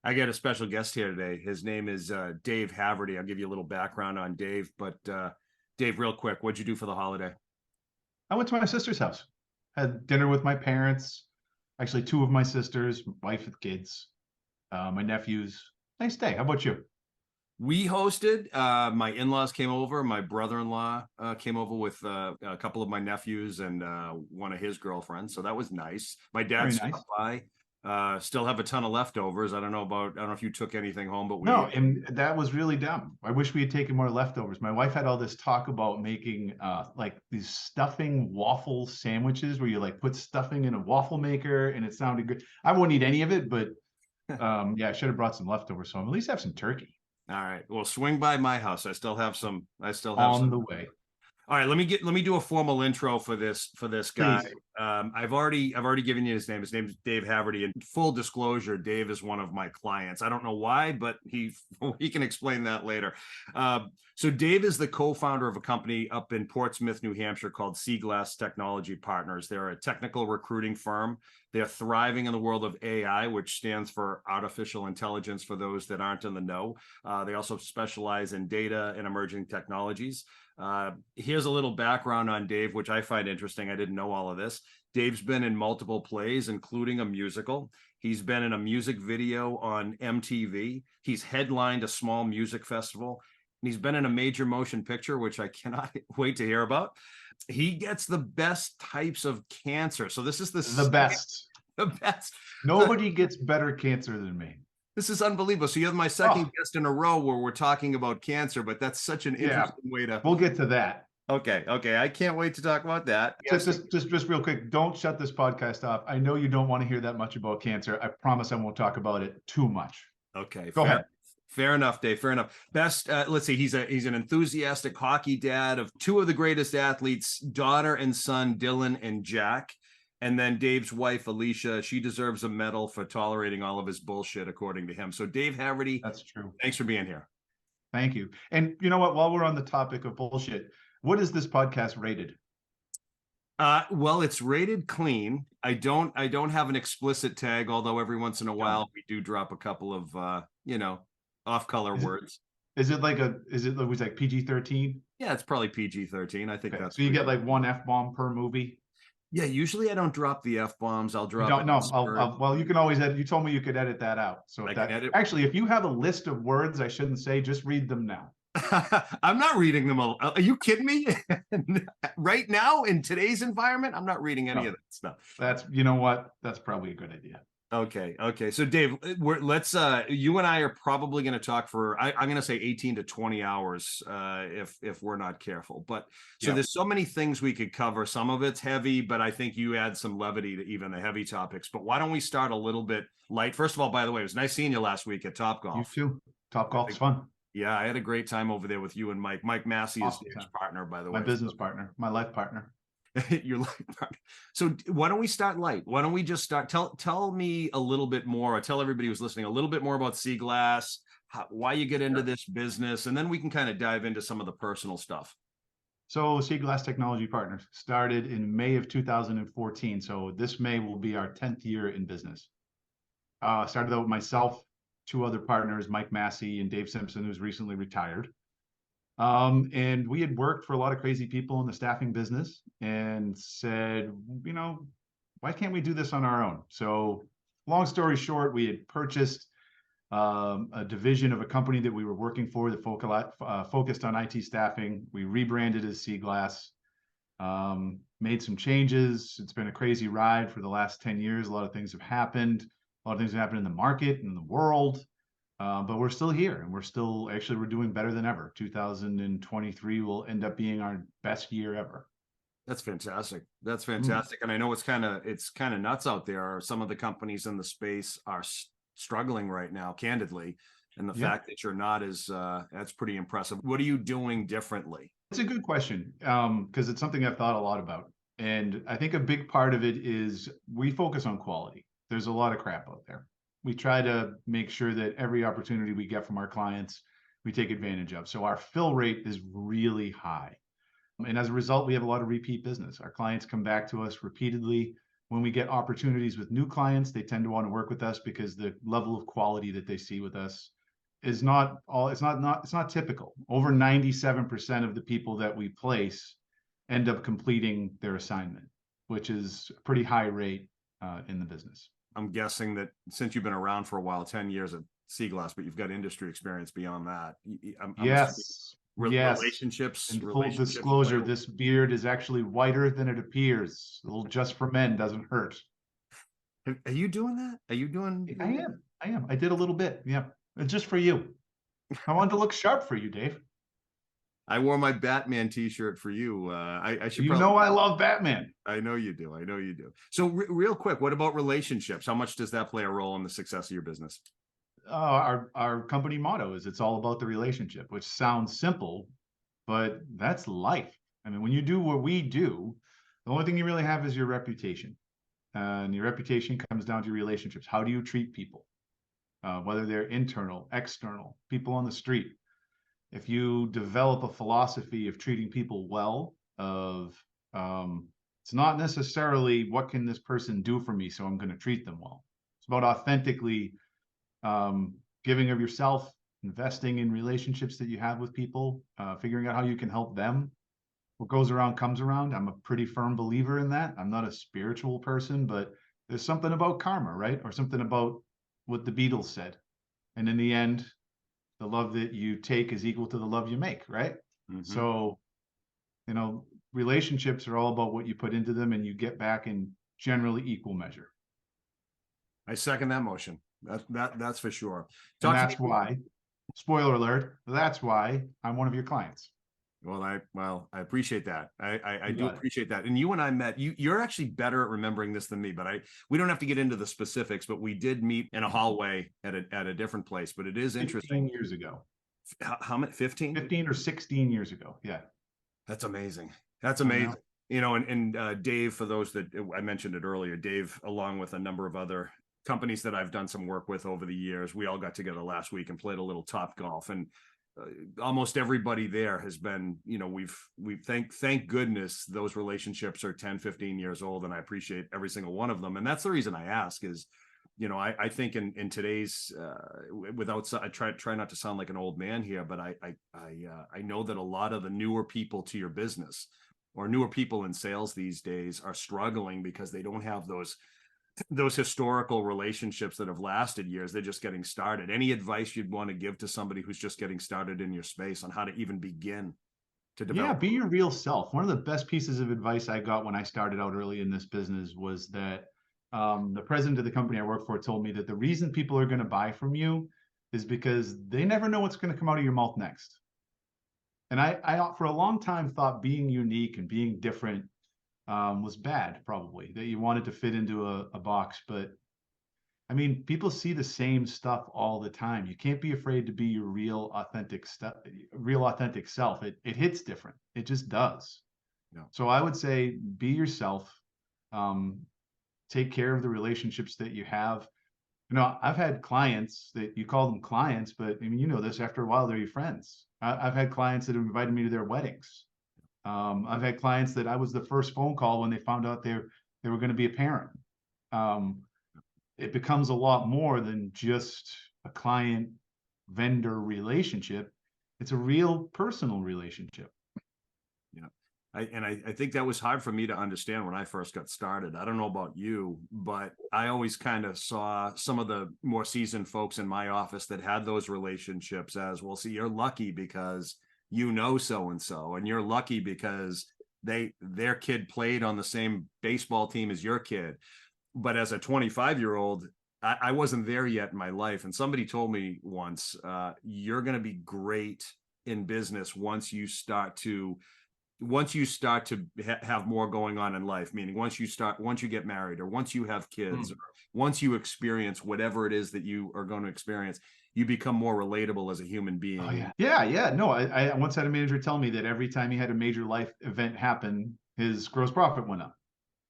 I got a special guest here today. His name is Dave Haverty. I'll give you a little background on Dave, but Dave, real quick, what'd you do for the holiday? I went to my sister's house, had dinner with my parents, actually two of my sisters, wife with kids, my nephews. Nice day. How about you? We hosted. My in-laws came over. My brother-in-law came over with a couple of my nephews and one of his girlfriends. So that was nice. My dad Very nice. stopped by. Still have a ton of leftovers. I don't know if you took anything home, but we No, and that was really dumb. I wish we had taken more leftovers. My wife had all this talk about making like these stuffing waffle sandwiches where you like put stuffing in a waffle maker and it sounded good. I wouldn't eat any of it, but yeah, I should have brought some leftovers. So I'm at least have some turkey all right. Well, swing by my house. I still have some. on the way. All right, let me do a formal intro for this guy. Please. I've already given you his name. His name is Dave Haverty. And full disclosure, Dave is one of my clients. I don't know why, but he can explain that later. So Dave is the co-founder of a company up in Portsmouth, New Hampshire called Seaglass Technology Partners. They're a technical recruiting firm. They're thriving in the world of AI, which stands for artificial intelligence for those that aren't in the know. They also specialize in data and emerging technologies. Here's a little background on Dave, which I find interesting. I didn't know all of this. Dave's been in multiple plays, including a musical. He's been in a music video on MTV. He's headlined a small music festival. And he's been in a major motion picture, which I cannot wait to hear about. He gets the best types of cancer. So this is The best. the best. Nobody gets better cancer than me. This is unbelievable. So you're my second guest in a row where we're talking about cancer, but that's such an interesting way to. We'll get to that. Okay. I can't wait to talk about that. Just real quick, don't shut this podcast off. I know you don't want to hear that much about cancer. I promise I won't talk about it too much. Okay. Go ahead. Fair enough, Dave. Fair enough. Best. Let's see. He's an enthusiastic hockey dad of two of the greatest athletes, daughter and son, Dylan and Jack. And then Dave's wife, Alicia, she deserves a medal for tolerating all of his bullshit, according to him. So Dave Haverty, That's true. thanks for being here. Thank you. And you know what? While we're on the topic of bullshit, what is this podcast rated? Well, it's rated clean. I don't have an explicit tag, although every once in a while we do drop a couple of off-color words. Is it was like PG-13? Yeah, it's probably PG-13. I think Okay. that's So you get like one F-bomb per movie? Yeah, usually I don't drop the F-bombs. I'll drop well, you can always edit. You told me you could edit that out. So actually, if you have a list of words I shouldn't say, just read them now. I'm not reading them all. Are you kidding me? Right now, in today's environment, I'm not reading any of that stuff. You know what? That's probably a good idea. Okay. So Dave, let's you and I are probably going to talk for I'm going to say 18 to 20 hours if we're not careful. But so there's so many things we could cover. Some of it's heavy, but I think you add some levity to even the heavy topics. But why don't we start a little bit light? First of all, by the way, it was nice seeing you last week at Topgolf. You too. Topgolf is fun. Yeah, I had a great time over there with you and Mike. Mike Massey is Dave's partner, by the way. My business partner, my life partner. Your life partner. So why don't we start light? Why don't we just start? Tell me a little bit more, or tell everybody who's listening a little bit more about Seaglass, why you get into this business, and then we can kind of dive into some of the personal stuff. So Seaglass Technology Partners started in May of 2014. So this May will be our 10th year in business. Started out with myself, two other partners, Mike Massey and Dave Simpson, who's recently retired. And we had worked for a lot of crazy people in the staffing business and said, why can't we do this on our own? So long story short, we had purchased a division of a company that we were working for that focused on IT staffing. We rebranded as Seaglass, made some changes. It's been a crazy ride for the last 10 years. A lot of things have happened. A lot of things have happened in the market and in the world. But we're still here, and we're doing better than ever. 2023 will end up being our best year ever. That's fantastic. That's fantastic. And I know it's kind of nuts out there. Some of the companies in the space are struggling right now, candidly. And the fact that you're not that's pretty impressive. What are you doing differently? It's a good question, because it's something I've thought a lot about. And I think a big part of it is we focus on quality. There's a lot of crap out there. We try to make sure that every opportunity we get from our clients, we take advantage of. So our fill rate is really high. And as a result, we have a lot of repeat business. Our clients come back to us repeatedly. When we get opportunities with new clients, they tend to want to work with us because the level of quality that they see with us is not all, it's not typical. Over 97% of the people that we place end up completing their assignment, which is a pretty high rate in the business. I'm guessing that since you've been around for a while, 10 years at Seaglass, but you've got industry experience beyond that. Yes. Yes. Relationships. In full Relationships disclosure, play- this beard is actually whiter than it appears. A little just for men doesn't hurt. Are you doing that? Are you doing? I am. I did a little bit. Yeah. Just for you. I wanted to look sharp for you, Dave. I wore my Batman t-shirt for you. I should You probably. know I love Batman. I know you do. I know you do. So real quick, what about relationships? How much does that play a role in the success of your business? Our company motto is it's all about the relationship, which sounds simple, but that's life. I mean, when you do what we do, the only thing you really have is your reputation. And your reputation comes down to your relationships. How do you treat people? Whether they're internal, external, people on the street. If you develop a philosophy of treating people well, it's not necessarily what can this person do for me, so I'm going to treat them well. It's about authentically giving of yourself, investing in relationships that you have with people, figuring out how you can help them. What goes around comes around. I'm a pretty firm believer in that. I'm not a spiritual person, but there's something about karma, right? Or something about what the Beatles said. And in the end, the love that you take is equal to the love you make, right? Mm-hmm. So, relationships are all about what you put into them, and you get back in generally equal measure. I second that motion. That's for sure. And that's why, spoiler alert, that's why I'm one of your clients. Well, I appreciate that. I do appreciate that. And you and I met. You're actually better at remembering this than me, but we don't have to get into the specifics. But we did meet in a hallway at a different place. But it is interesting. 15 years ago. How many? 15? 15 or 16 years ago. Yeah. That's amazing. That's amazing. And Dave, for those that I mentioned it earlier, Dave, along with a number of other companies that I've done some work with over the years, we all got together last week and played a little Top Golf. And almost everybody there has been, we've thank goodness those relationships are 10, 15 years old. And I appreciate every single one of them. And that's the reason I ask is, I think in today's, I try not to sound like an old man here, but I know that a lot of the newer people to your business or newer people in sales these days are struggling because they don't have those historical relationships that have lasted years. They're just getting started. Any advice you'd want to give to somebody who's just getting started in your space on how to even begin to develop? Yeah, be your real self. One of the best pieces of advice I got when I started out early in this business was that the president of the company I work for told me that the reason people are going to buy from you is because they never know what's going to come out of your mouth next. And I for a long time thought being unique and being different was bad, probably, that you wanted to fit into a box. But I mean, people see the same stuff all the time. You can't be afraid to be your real authentic self. It hits different. It just does. Yeah. So I would say be yourself. Take care of the relationships that you have. I've had clients that you call them clients, but I mean, this after a while, they're your friends. I've had clients that have invited me to their weddings. I've had clients that I was the first phone call when they found out they were going to be a parent. It becomes a lot more than just a client vendor relationship. It's a real personal relationship. Yeah. I think that was hard for me to understand when I first got started. I don't know about you, but I always kind of saw some of the more seasoned folks in my office that had those relationships as, well, see, you're lucky because so-and-so, and you're lucky because their kid played on the same baseball team as your kid. But as a 25-year-old, I wasn't there yet in my life. And somebody told me once, you're going to be great in business once you start to have more going on in life, meaning once you get married, or once you have kids, or once you experience whatever it is that you are going to experience, you become more relatable as a human being. Oh, yeah. No, I once had a manager tell me that every time he had a major life event happen, his gross profit went up.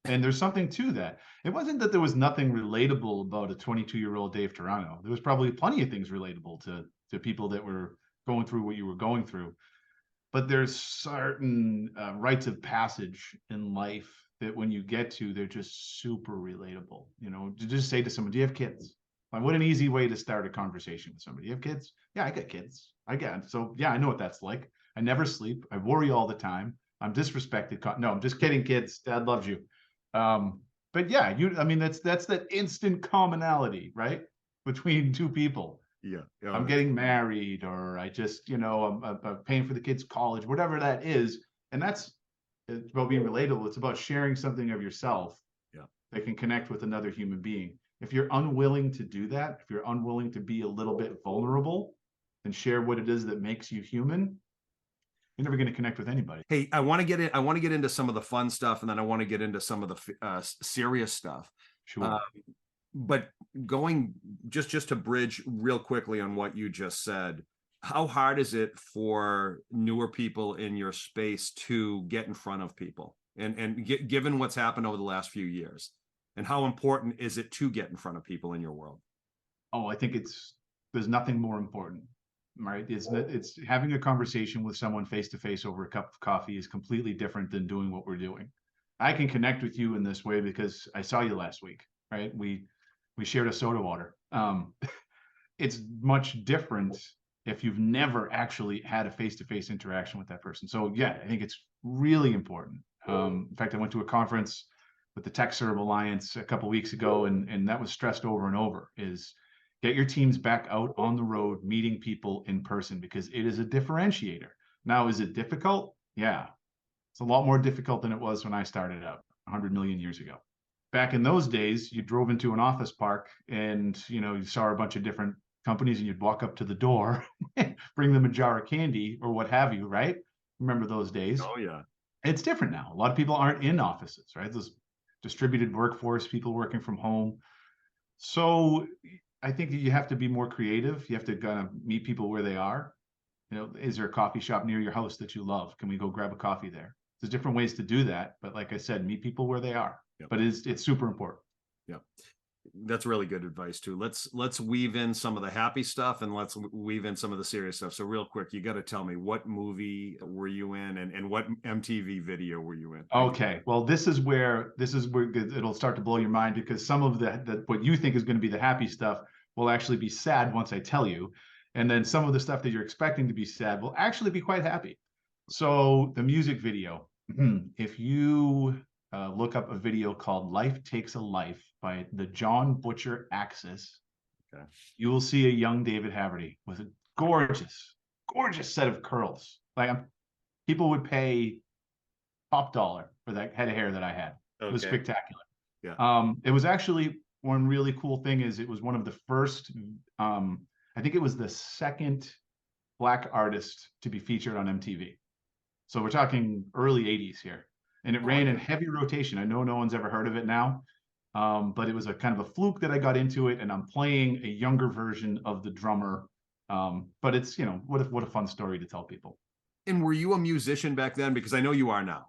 And there's something to that. It wasn't that there was nothing relatable about a 22-year-old Dave Turano. There was probably plenty of things relatable to people that were going through what you were going through. But there's certain rites of passage in life that when you get to, they're just super relatable. You know, to just say to someone, "Do you have kids?" Like, what an easy way to start a conversation with somebody. You have kids? Yeah, I got kids. I got so yeah, I know what that's like. I never sleep. I worry all the time. I'm disrespected. No, I'm just kidding, kids. Dad loves you. But yeah, I mean, that's that instant commonality, right? Between two people. Yeah. I'm getting married, or I just, I'm paying for the kids' college, whatever that is. And it's about being relatable. It's about sharing something of yourself that can connect with another human being. If you're unwilling to do that, if you're unwilling to be a little bit vulnerable and share what it is that makes you human, you're never going to connect with anybody. Hey, I want to get into some of the fun stuff, and then I want to get into some of the serious stuff. Sure. But going just to bridge real quickly on what you just said, how hard is it for newer people in your space to get in front of people? And given what's happened over the last few years, and how important is it to get in front of people in your world? Oh, I think there's nothing more important, right? It's having a conversation with someone face to face over a cup of coffee is completely different than doing what we're doing. I can connect with you in this way because I saw you last week, right? We shared a soda water. It's much different if you've never actually had a face-to-face interaction with that person. So yeah, I think it's really important. In fact, I went to a conference with the TechServe Alliance a couple of weeks ago, and that was stressed over and over, is get your teams back out on the road, meeting people in person, because it is a differentiator. Now, is it difficult? Yeah. It's a lot more difficult than it was when I started out 100 million years ago. Back in those days, you drove into an office park and, you saw a bunch of different companies, and you'd walk up to the door, bring them a jar of candy or what have you, right? Remember those days? Oh yeah. It's different now. A lot of people aren't in offices, right? This distributed workforce, people working from home. So I think that you have to be more creative. You have to kind of meet people where they are. Is there a coffee shop near your house that you love? Can we go grab a coffee there? There's different ways to do that, but like I said, meet people where they are. Yep. But it's super important. Yeah, that's really good advice too. Let's weave in some of the happy stuff, and let's weave in some of the serious stuff. So real quick, you got to tell me, what movie were you in, and what MTV video were you in? Okay, well, this is where it'll start to blow your mind, because some of the what you think is going to be the happy stuff will actually be sad once I tell you, and then some of the stuff that you're expecting to be sad will actually be quite happy. So the music video, if you look up a video called "Life Takes a Life" by the John Butcher Axis, okay, you will see a young David Haverty with a gorgeous set of curls. Like, people would pay top dollar for that head of hair that I had. Okay. It was spectacular. Yeah. It was actually, one really cool thing is, it was one of the first, I think it was the second Black artist to be featured on MTV. So we're talking early 80s here. And it ran in heavy rotation. I know no one's ever heard of it now, but it was a kind of a fluke that I got into it, and I'm playing a younger version of the drummer. But it's, what a fun story to tell people. And were you a musician back then? Because I know you are now.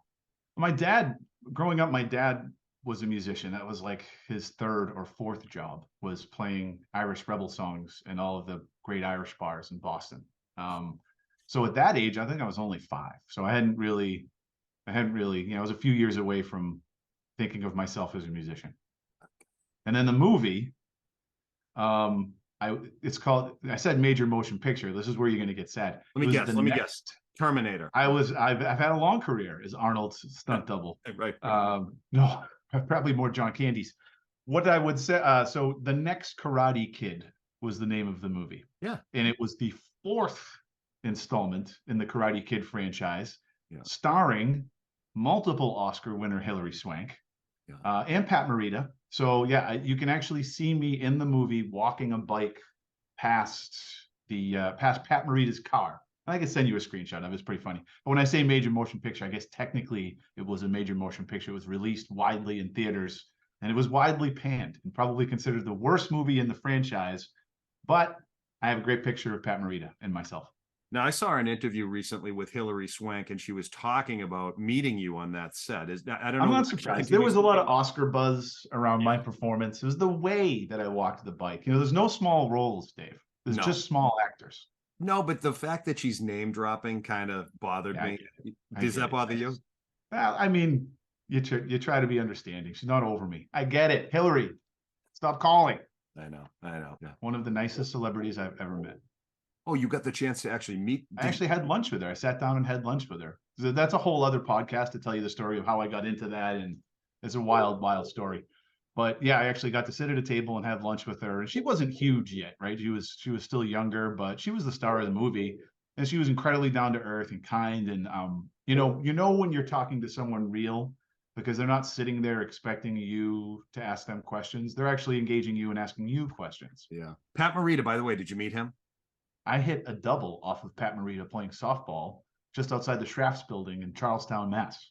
My dad, growing up, my dad was a musician. That was like his third or fourth job, was playing Irish rebel songs in all of the great Irish bars in Boston. So at that age, I think I was only 5. So I hadn't really, I was a few years away from thinking of myself as a musician. And then the movie, it's called, I said major motion picture. This is where you're going to get sad. Let me guess. Terminator. I've had a long career as Arnold's stunt double. Right. No, probably more John Candy's. What I would say, so The Next Karate Kid was the name of the movie. Yeah. And it was the 4th installment in the Karate Kid franchise, starring multiple Oscar winner Hilary Swank, and Pat Morita. So yeah, you can actually see me in the movie walking a bike past Pat Morita's car. I can send you a screenshot of it. It's pretty funny. But when I say major motion picture, I guess technically it was a major motion picture. It was released widely in theaters, and it was widely panned and probably considered the worst movie in the franchise. But I have a great picture of Pat Morita and myself. Now, I saw an interview recently with Hilary Swank, and she was talking about meeting you on that set. I don't know. I'm not surprised. There was a lot of Oscar buzz around my performance. It was the way that I walked the bike. There's no small roles, Dave. There's just small actors. No, but the fact that she's name dropping kind of bothered me. Does that bother you? Well, I mean, you try to be understanding. She's not over me. I get it. Hillary, stop calling. I know. Yeah. One of the nicest celebrities I've ever met. Oh, you got the chance to actually meet. I actually had lunch with her. I sat down and had lunch with her. So that's a whole other podcast to tell you the story of how I got into that. And it's a wild, wild story. But yeah, I actually got to sit at a table and have lunch with her. And she wasn't huge yet, right? She was still younger, but she was the star of the movie. And she was incredibly down to earth and kind. And you know when you're talking to someone real, because they're not sitting there expecting you to ask them questions. They're actually engaging you and asking you questions. Yeah. Pat Morita, by the way, did you meet him? I hit a double off of Pat Morita playing softball just outside the Schrafts building in Charlestown, Mass,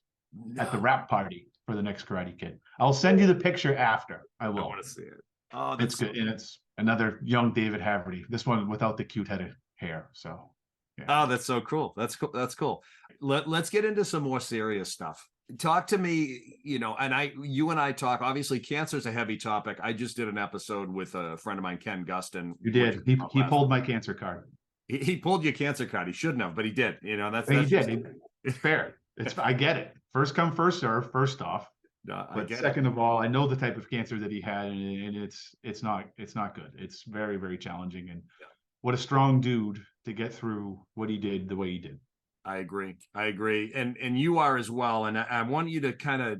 at the wrap party for the next Karate Kid. I'll send you the picture after. I will. I want to see it. Oh, It's good. And it's another young David Haverty. This one without the cute head of hair. So, yeah. Oh, that's so cool. That's cool. That's cool. Let's get into some more serious stuff. Talk to me, you and I talk, obviously cancer is a heavy topic. I just did an episode with a friend of mine, Ken Gustin. You did. He pulled my cancer card. He pulled your cancer card. He shouldn't have, but he did. That's he did. It's fair. I get it. First come, first serve, first off. But second of all, I know the type of cancer that he had, and it's not good. It's very, very challenging. And what a strong dude to get through what he did the way he did. I agree. And you are as well. And I want you to kind of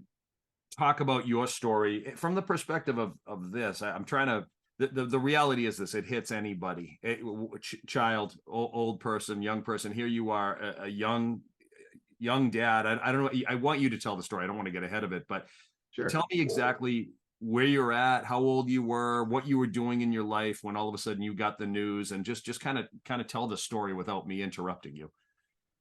talk about your story from the perspective of this. I'm trying to, the reality is this, it hits anybody, child, old person, young person. Here you are, a young dad. I don't know. I want you to tell the story. I don't want to get ahead of it, but sure. Tell me exactly where you're at, how old you were, what you were doing in your life when all of a sudden you got the news, and just kind of tell the story without me interrupting you.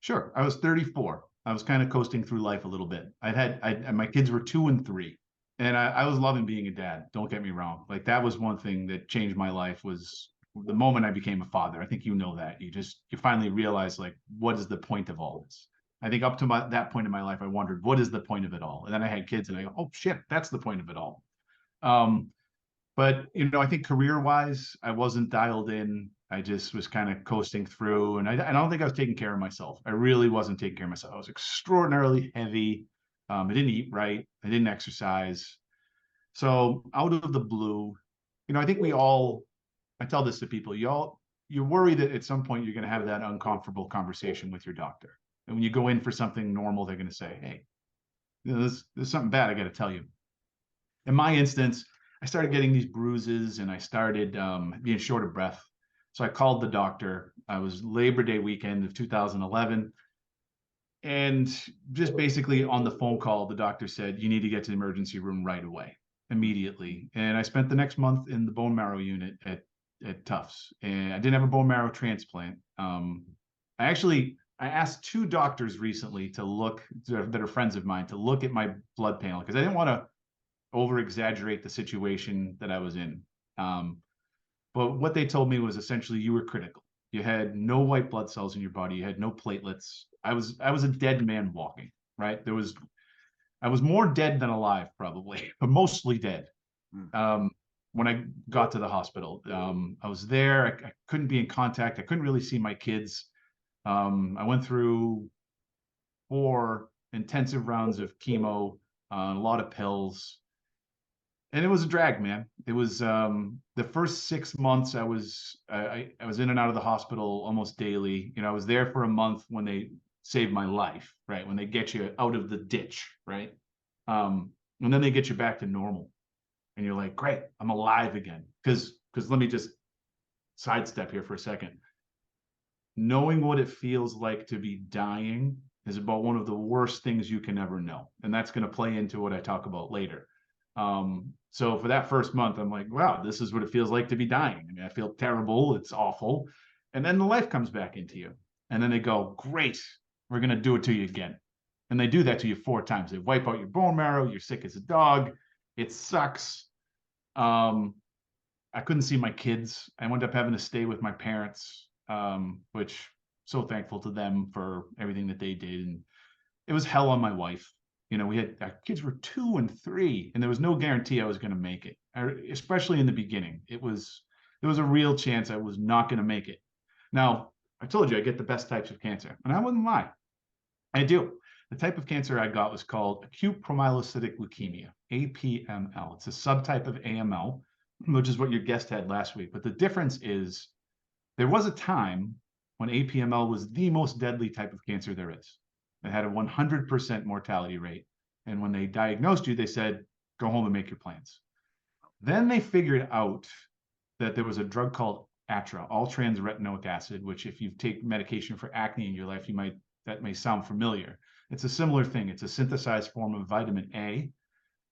Sure. I was 34. I was kind of coasting through life a little bit. My kids were 2 and 3, and I was loving being a dad. Don't get me wrong. Like, that was one thing that changed my life, was the moment I became a father. I think you know that. You finally realize, like, what is the point of all this? I think up to that point in my life, I wondered, what is the point of it all? And then I had kids and I go, oh shit, that's the point of it all. But I think career-wise, I wasn't dialed in. I just was kind of coasting through, and I don't think I was taking care of myself. I really wasn't taking care of myself. I was extraordinarily heavy. I didn't eat right. I didn't exercise. So out of the blue, I think I tell this to people, you're worried that at some point you're going to have that uncomfortable conversation with your doctor. And when you go in for something normal, they're going to say, hey, there's something bad I got to tell you. In my instance, I started getting these bruises, and I started being short of breath. So I called the doctor. I was Labor Day weekend of 2011. And just basically on the phone call, the doctor said, you need to get to the emergency room right away, immediately. And I spent the next month in the bone marrow unit at Tufts. And I didn't have a bone marrow transplant. I asked 2 doctors recently that are friends of mine, to look at my blood panel, because I didn't want to over exaggerate the situation that I was in. But what they told me was essentially, you were critical. You had no white blood cells in your body. You had no platelets. I was a dead man walking, right? I was more dead than alive, probably, but mostly dead. When I got to the hospital, I was there. I couldn't be in contact. I couldn't really see my kids. I went through 4 intensive rounds of chemo, a lot of pills. And it was a drag, man. It was the first 6 months I was in and out of the hospital almost daily. I was there for a month when they saved my life, right? When they get you out of the ditch, right? And then they get you back to normal. And you're like, great, I'm alive again. Because let me just sidestep here for a second. Knowing what it feels like to be dying is about one of the worst things you can ever know. And that's going to play into what I talk about later. So for that first month, I'm like, wow, this is what it feels like to be dying. I mean, I feel terrible. It's awful. And then the life comes back into you. And then they go, great, we're going to do it to you again. And they do that to you 4 times. They wipe out your bone marrow. You're sick as a dog. It sucks. I couldn't see my kids. I wound up having to stay with my parents, which so thankful to them for everything that they did. And it was hell on my wife. Our kids were 2 and 3, and there was no guarantee I was going to make it, especially in the beginning. There was a real chance I was not going to make it. Now, I told you I get the best types of cancer, and I wouldn't lie. I do. The type of cancer I got was called acute promyelocytic leukemia, APML. It's a subtype of AML, which is what your guest had last week. But the difference is there was a time when APML was the most deadly type of cancer there is. It had a 100% mortality rate. And when they diagnosed you, they said, go home and make your plans. Then they figured out that there was a drug called ATRA, all-trans retinoic acid, which if you take medication for acne in your life, that may sound familiar. It's a similar thing. It's a synthesized form of vitamin A,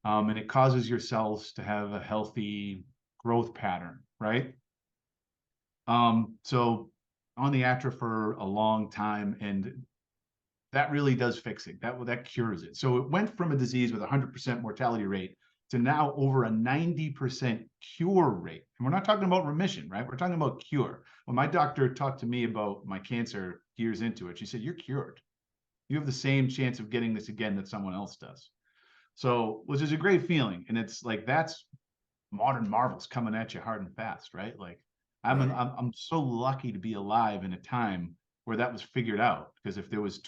and it causes your cells to have a healthy growth pattern, right? So on the ATRA for a long time, and that really does fix it. That cures it. So it went from a disease with a 100% mortality rate to now over a 90% cure rate. And we're not talking about remission, right? We're talking about cure. When my doctor talked to me about my cancer years into it, she said, you're cured. You have the same chance of getting this again that someone else does. So, which is a great feeling. And it's like, that's modern marvels coming at you hard and fast, right? Like I'm so lucky to be alive in a time where that was figured out. Because if there was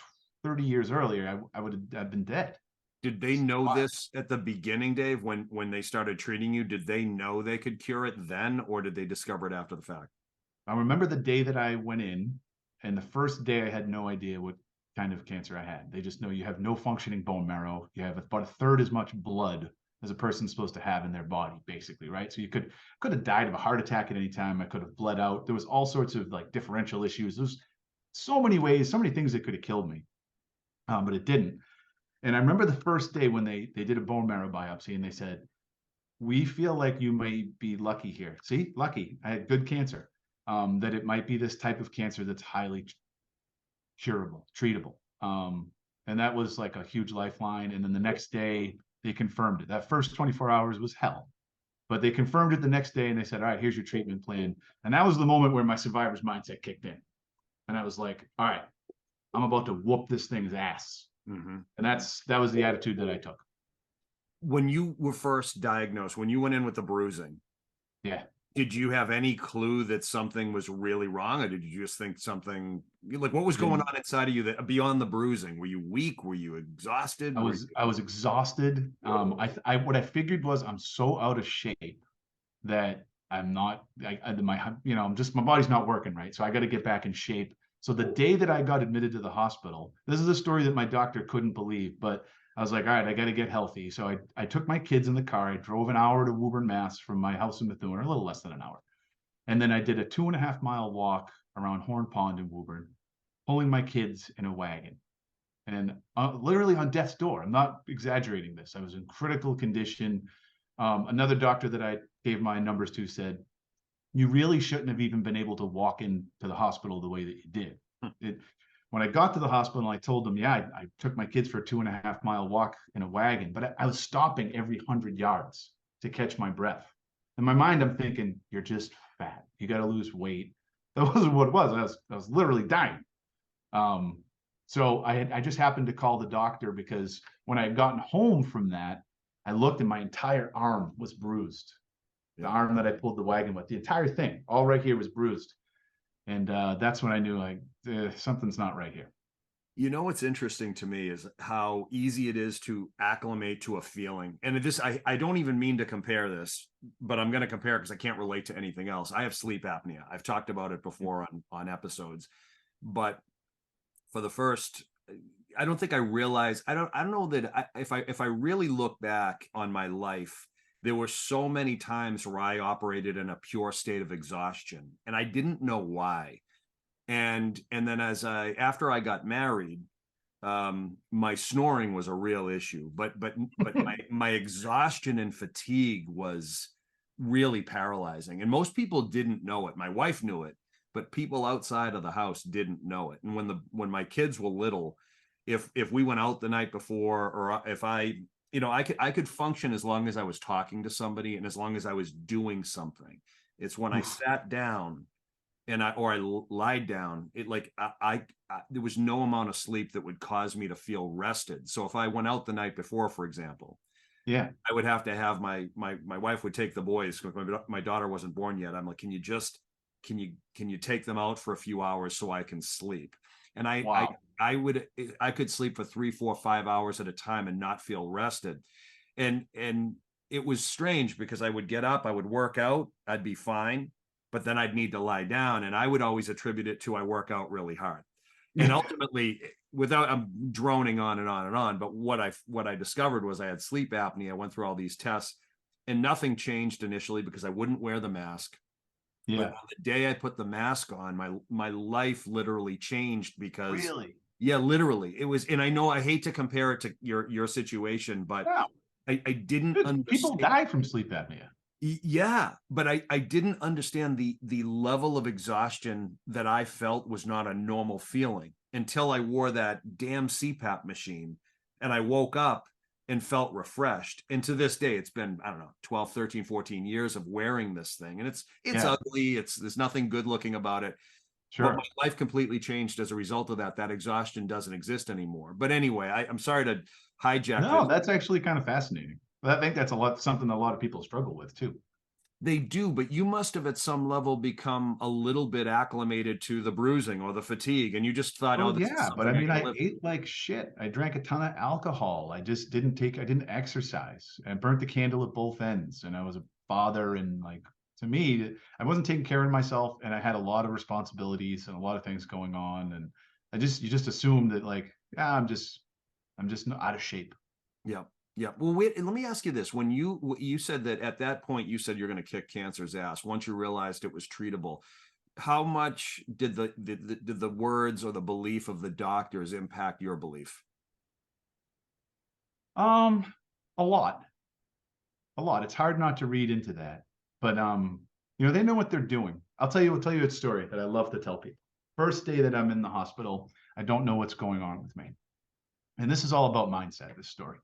30 years earlier, I would have been dead. Did they know this at the beginning, Dave, when they started treating you? Did they know they could cure it then, or did they discover it after the fact? I remember the day that I went in, and the first day I had no idea what kind of cancer I had. They just know you have no functioning bone marrow. You have about a third as much blood as a person's supposed to have in their body, basically, right? So you could have died of a heart attack at any time. I could have bled out. There was all sorts of like differential issues. There's so many ways, so many things that could have killed me, but it didn't. And I remember the first day when they did a bone marrow biopsy, and they said, we feel like you may be lucky here. See, lucky. I had good cancer. That it might be this type of cancer that's highly curable, treatable. And that was like a huge lifeline. And then the next day they confirmed it. That first 24 hours was hell, but they confirmed it the next day, and they said, all right, here's your treatment plan. And that was the moment where my survivor's mindset kicked in. And I was like, all right, I'm about to whoop this thing's ass. Mm-hmm. And that was the attitude that I took. When you were first diagnosed, when you went in with the bruising, yeah, did you have any clue that something was really wrong, or did you just think something like what was going on inside of you that beyond the bruising? Were you weak? Were you exhausted? I was exhausted. What I figured was I'm so out of shape that I'm not. My body's not working right, so I got to get back in shape. So the day that I got admitted to the hospital, this is a story that my doctor couldn't believe, but I was like, all right, I got to get healthy. So I took my kids in the car. I drove an hour to Woburn, Mass from my house in Methuen, a little less than an hour. And then I did a 2.5-mile walk around Horn Pond in Woburn, pulling my kids in a wagon. And literally on death's door. I'm not exaggerating this. I was in critical condition. Another doctor that I gave my numbers to said, you really shouldn't have even been able to walk into the hospital the way that you did. When I got to the hospital, I told them, I took my kids for a 2.5-mile walk in a wagon, but I was stopping every 100 yards to catch my breath. In my mind, I'm thinking, you're just fat. You got to lose weight. That wasn't what it was. I was literally dying. So I just happened to call the doctor because when I had gotten home from that, I looked and my entire arm was bruised. The arm that I pulled the wagon with, the entire thing, all right here was bruised. And that's when I knew something's not right here. You know, what's interesting to me is how easy it is to acclimate to a feeling. And this, I don't even mean to compare this, but I'm going to compare because I can't relate to anything else. I have sleep apnea. I've talked about it before on episodes, but for the first, I don't think I realized, I don't know that if I really look back on my life, there were so many times where I operated in a pure state of exhaustion, and I didn't know why. And then after I got married, my snoring was a real issue, but my exhaustion and fatigue was really paralyzing. And most people didn't know it. My wife knew it, but people outside of the house didn't know it. And when my kids were little, if we went out the night before, or if I could function as long as I was talking to somebody and as long as I was doing something. It's when I sat down and I lied down, there was no amount of sleep that would cause me to feel rested. So if I went out the night before, for example, I would have to have my wife would take the boys. My daughter wasn't born yet. I'm like, can you take them out for a few hours so I can sleep? And I could sleep for 3, 4, 5 hours at a time and not feel rested. And it was strange because I would get up, I would work out, I'd be fine, but then I'd need to lie down. And I would always attribute it to I work out really hard. And ultimately, without I'm droning on and on and on, but what I discovered was I had sleep apnea. I went through all these tests and nothing changed initially because I wouldn't wear the mask. But Yeah. on the day I put the mask on, my life literally changed because Really? yeah, literally. It was, and I know I hate to compare it to your situation, but Yeah. I didn't People understand. die from sleep apnea. Yeah, but I didn't understand the level of exhaustion that I felt was not a normal feeling until I wore that damn CPAP machine and I woke up and felt refreshed. And to this day, it's been, I don't know, 12, 13, 14 years of wearing this thing. And it's Yeah, ugly. There's nothing good looking about it. But my sure. life completely changed as a result of that. That exhaustion doesn't exist anymore. But anyway, I'm sorry to hijack No, this. that's actually kind of fascinating. But I think that's something a lot of people struggle with too. They do, but you must have at some level become a little bit acclimated to the bruising or the fatigue, and you just thought, oh, Well, this is yeah, but I something I mean, gotta I live. ate like shit. I drank a ton of alcohol. I didn't exercise. I burnt the candle at both ends. And I was a father. And like, to me, I wasn't taking care of myself. And I had a lot of responsibilities and a lot of things going on. And you just assume that like, yeah, I'm just not out of shape. Yeah, yeah. Well, wait. Let me ask you this: when you said that at that point, you said you're going to kick cancer's ass once you realized it was treatable. How much did did the words or the belief of the doctors impact your belief? Um, a lot, a lot. It's hard not to read into that, but they know what they're doing. I'll tell you a story that I love to tell people. First day that I'm in the hospital, I don't know what's going on with me. And this is all about mindset, this story.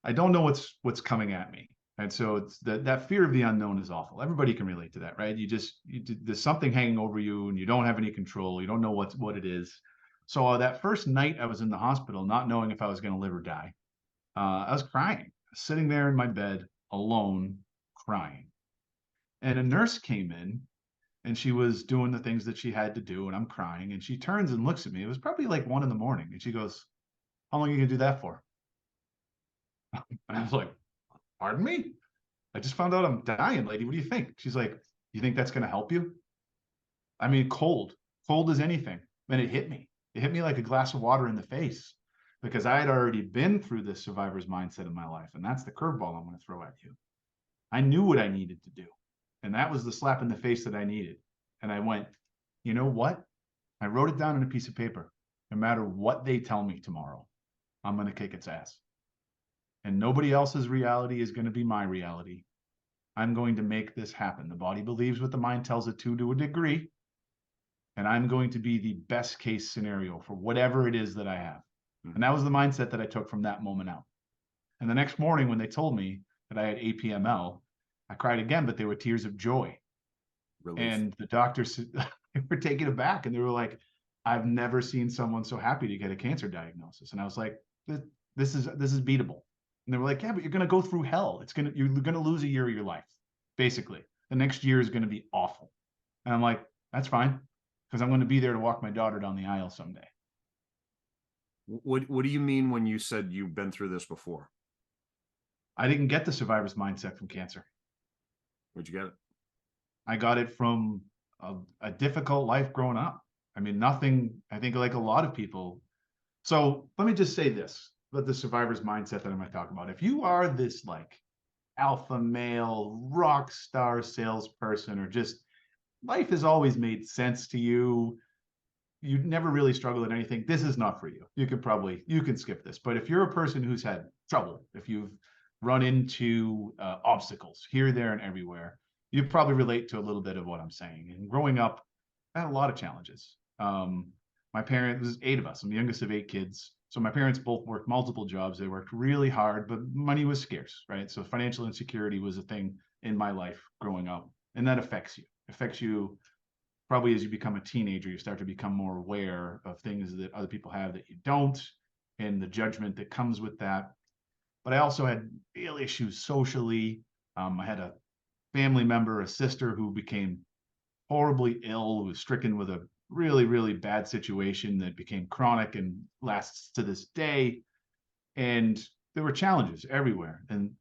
I don't know what's coming at me. And so it's that fear of the unknown is awful. Everybody can relate to that, right? There's something hanging over you and you don't have any control. You don't know what it is. So that first night I was in the hospital, not knowing if I was going to live or die, I was crying, sitting there in my bed alone, crying. And a nurse came in and she was doing the things that she had to do, and I'm crying. And she turns and looks at me. It was probably like 1 a.m, and she goes, "How long are you gonna do that for?" And I was like, "Pardon me? I just found out I'm dying, lady. What do you think?" She's like, "You think that's gonna help you?" I mean, cold as anything. And it hit me. It hit me like a glass of water in the face because I had already been through this survivor's mindset in my life. And that's the curveball I'm going to throw at you. I knew what I needed to do. And that was the slap in the face that I needed. And I went, you know what? I wrote it down on a piece of paper. No matter what they tell me tomorrow, I'm going to kick its ass. And nobody else's reality is going to be my reality. I'm going to make this happen. The body believes what the mind tells it to a degree. And I'm going to be the best case scenario for whatever it is that I have. And that was the mindset that I took from that moment out. And the next morning, when they told me that I had APML, I cried again, but they were tears of joy. Relief. And the doctors they were taken aback and they were like, "I've never seen someone so happy to get a cancer diagnosis." And I was like, this is beatable. And they were like, "Yeah, but you're going to go through hell. You're going to lose a year of your life. Basically, the next year is going to be awful." And I'm like, "That's fine, because I'm going to be there to walk my daughter down the aisle someday." What do you mean when you said you've been through this before? I didn't get the survivor's mindset from cancer. Where'd you get it? I got it from a difficult life growing up. I mean, nothing, I think, like a lot of people. So let me just say this about the survivor's mindset that I'm going to talk about. If you are this like alpha male, rock star salesperson, or just life has always made sense to you, you never really struggle at anything, this is not for you. You can skip this. But if you're a person who's had trouble, if you've run into obstacles here, there, and everywhere, you probably relate to a little bit of what I'm saying. And growing up, I had a lot of challenges. My parents, there's 8 of us. I'm the youngest of 8 kids. So my parents both worked multiple jobs. They worked really hard, but money was scarce, right? So financial insecurity was a thing in my life growing up, and that affects you. Affects you probably as you become a teenager. You start to become more aware of things that other people have that you don't, and the judgment that comes with that. But I also had real issues socially. I had a family member, a sister who became horribly ill, who was stricken with a really, really bad situation that became chronic and lasts to this day. And there were challenges everywhere. And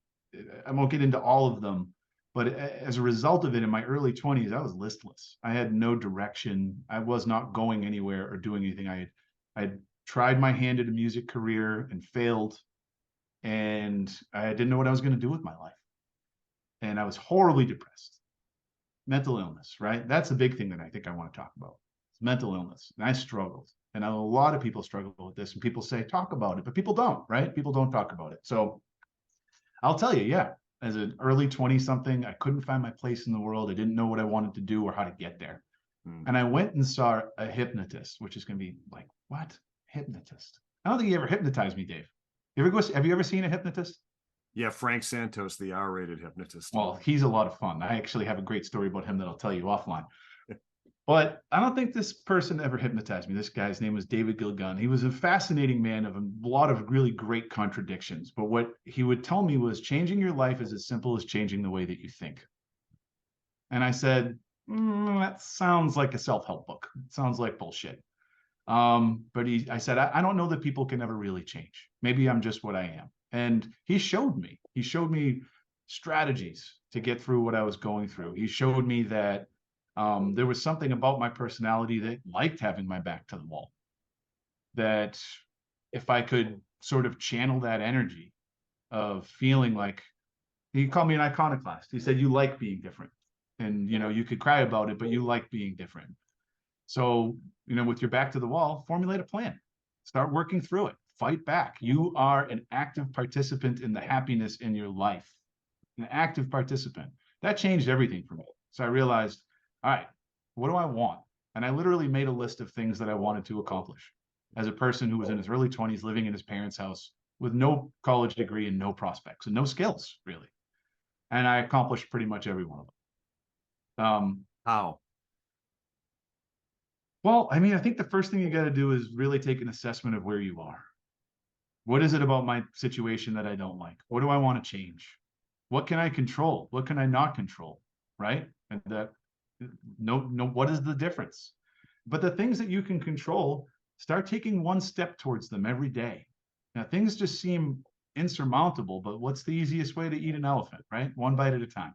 I won't get into all of them, but as a result of it, in my early 20s, I was listless. I had no direction. I was not going anywhere or doing anything. I had tried my hand at a music career and failed, and I didn't know what I was going to do with my life. And I was horribly depressed. Mental illness, right? That's the big thing that I think I want to talk about. It's mental illness. And I struggled. And a lot of people struggle with this, and people say, talk about it, but people don't, right? People don't talk about it. So I'll tell you, yeah, as an early 20 something, I couldn't find my place in the world. I didn't know what I wanted to do or how to get there. And I went and saw a hypnotist, which is going to be like, what? Hypnotist? I don't think he ever hypnotized me, Dave. Have you ever seen a hypnotist? Yeah, Frank Santos, the R-rated hypnotist. Well, he's a lot of fun. I actually have a great story about him that I'll tell you offline. But I don't think this person ever hypnotized me. This guy's name was David Gilgun. He was a fascinating man of a lot of really great contradictions. But what he would tell me was changing your life is as simple as changing the way that you think. And I said, that sounds like a self-help book. It sounds like bullshit. But I said, I don't know that people can ever really change. Maybe I'm just what I am. And he showed me strategies to get through what I was going through. He showed me that there was something about my personality that liked having my back to the wall, that if I could sort of channel that energy of feeling like, he called me an iconoclast. He said, you like being different, and you could cry about it, but you like being different. So, with your back to the wall, formulate a plan, start working through it, fight back. You are an active participant in the happiness in your life, an active participant. That changed everything for me. So I realized, all right, what do I want? And I literally made a list of things that I wanted to accomplish as a person who was in his early 20s, living in his parents' house with no college degree and no prospects and no skills, really. And I accomplished pretty much every one of them. How? Well, I mean, I think the first thing you got to do is really take an assessment of where you are. What is it about my situation that I don't like? What do I want to change? What can I control? What can I not control? Right? And that, no, what is the difference? But the things that you can control, start taking one step towards them every day. Now, things just seem insurmountable, but what's the easiest way to eat an elephant, right? One bite at a time.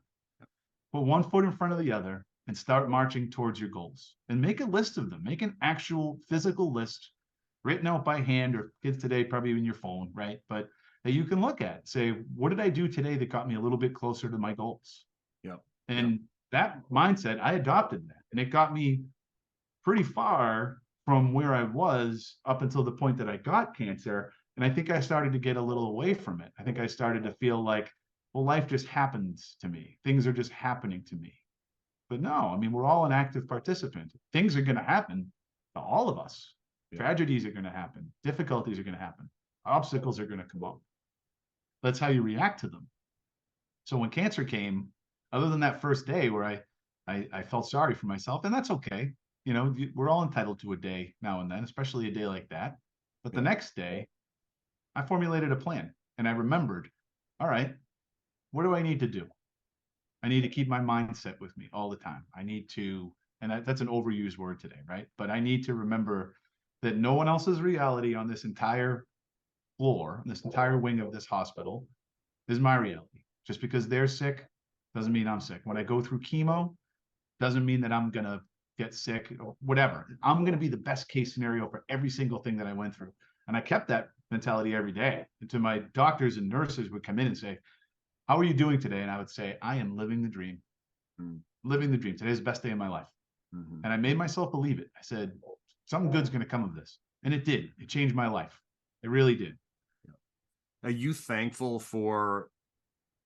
Put one foot in front of the other and start marching towards your goals, and make a list of them. Make an actual physical list written out by hand, or kids today, probably in your phone, right? But that you can look at, say, what did I do today that got me a little bit closer to my goals? Yep. And that mindset, I adopted that, and it got me pretty far from where I was up until the point that I got cancer. And I think I started to get a little away from it. I think I started to feel like, well, life just happens to me. Things are just happening to me. But no, I mean, we're all an active participant. Things are going to happen to all of us. Yeah. Tragedies are going to happen. Difficulties are going to happen. Obstacles are going to come up. That's how you react to them. So when cancer came, other than that first day where I felt sorry for myself, and that's okay. We're all entitled to a day now and then, especially a day like that. But the next day, I formulated a plan, and I remembered, all right, what do I need to do? I need to keep my mindset with me all the time. I need to, and that's an overused word today, right? But I need to remember that no one else's reality on this entire floor, this entire wing of this hospital, is my reality. Just because they're sick doesn't mean I'm sick. When I go through chemo, doesn't mean that I'm going to get sick or whatever. I'm going to be the best case scenario for every single thing that I went through. And I kept that mentality every day. And to my doctors and nurses would come in and say, how are you doing today? And I would say, I am living the dream. Living the dream. Today's the best day of my life. And I made myself believe it. I said, something good's going to come of this. And it did. It changed my life. It really did. Are you thankful for